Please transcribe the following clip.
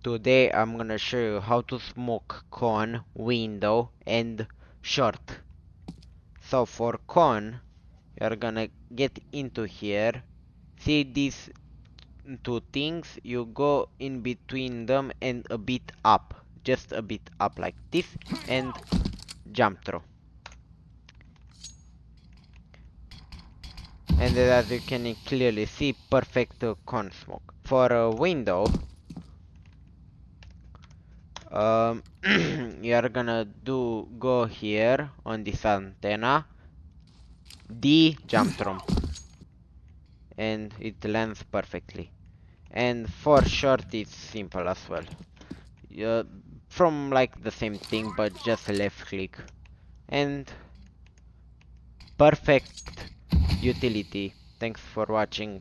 Today I'm gonna show you how to smoke cone, window, and short. So for cone, you're gonna get into here. See these two things? You go in between them and a bit up. Just a bit up like this and jump through. And as you can clearly see, perfect cone smoke. For a window, you're gonna go here on this antenna, D jump through, and it lands perfectly. And for short, it's simple as well. From like the same thing, but just left click, and perfect utility. Thanks for watching.